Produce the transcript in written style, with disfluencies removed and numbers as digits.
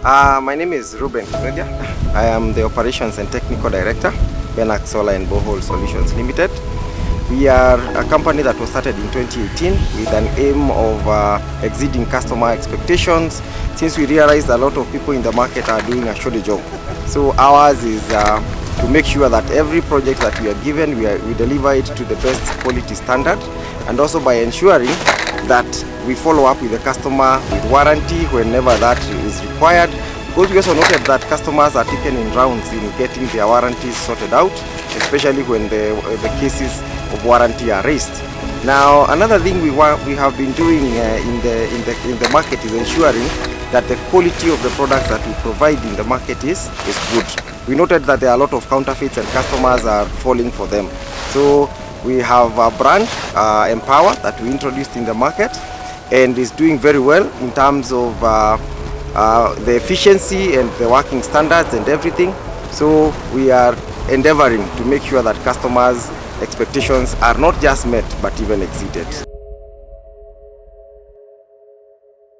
My name is Ruben Kimedia. I am the Operations and Technical Director, Benac Solar and Borehole Solutions Limited. We are a company that was started in 2018 with an aim of exceeding customer expectations, since we realized a lot of people in the market are doing a shoddy job. So ours is to make sure that every project that we are given, we deliver it to the best quality standard, and also by ensuring that we follow up with the customer with warranty whenever that is required, because we also noted that customers are taken in rounds in getting their warranties sorted out, especially when the cases of warranty are raised. Now, another thing we have been doing in the market is ensuring that the quality of the products that we provide in the market is good. We noted that there are a lot of counterfeits and customers are falling for them. So we have a brand, Empower, that we introduced in the market and is doing very well in terms of the efficiency and the working standards and everything. So we are endeavoring to make sure that customers' expectations are not just met but even exceeded.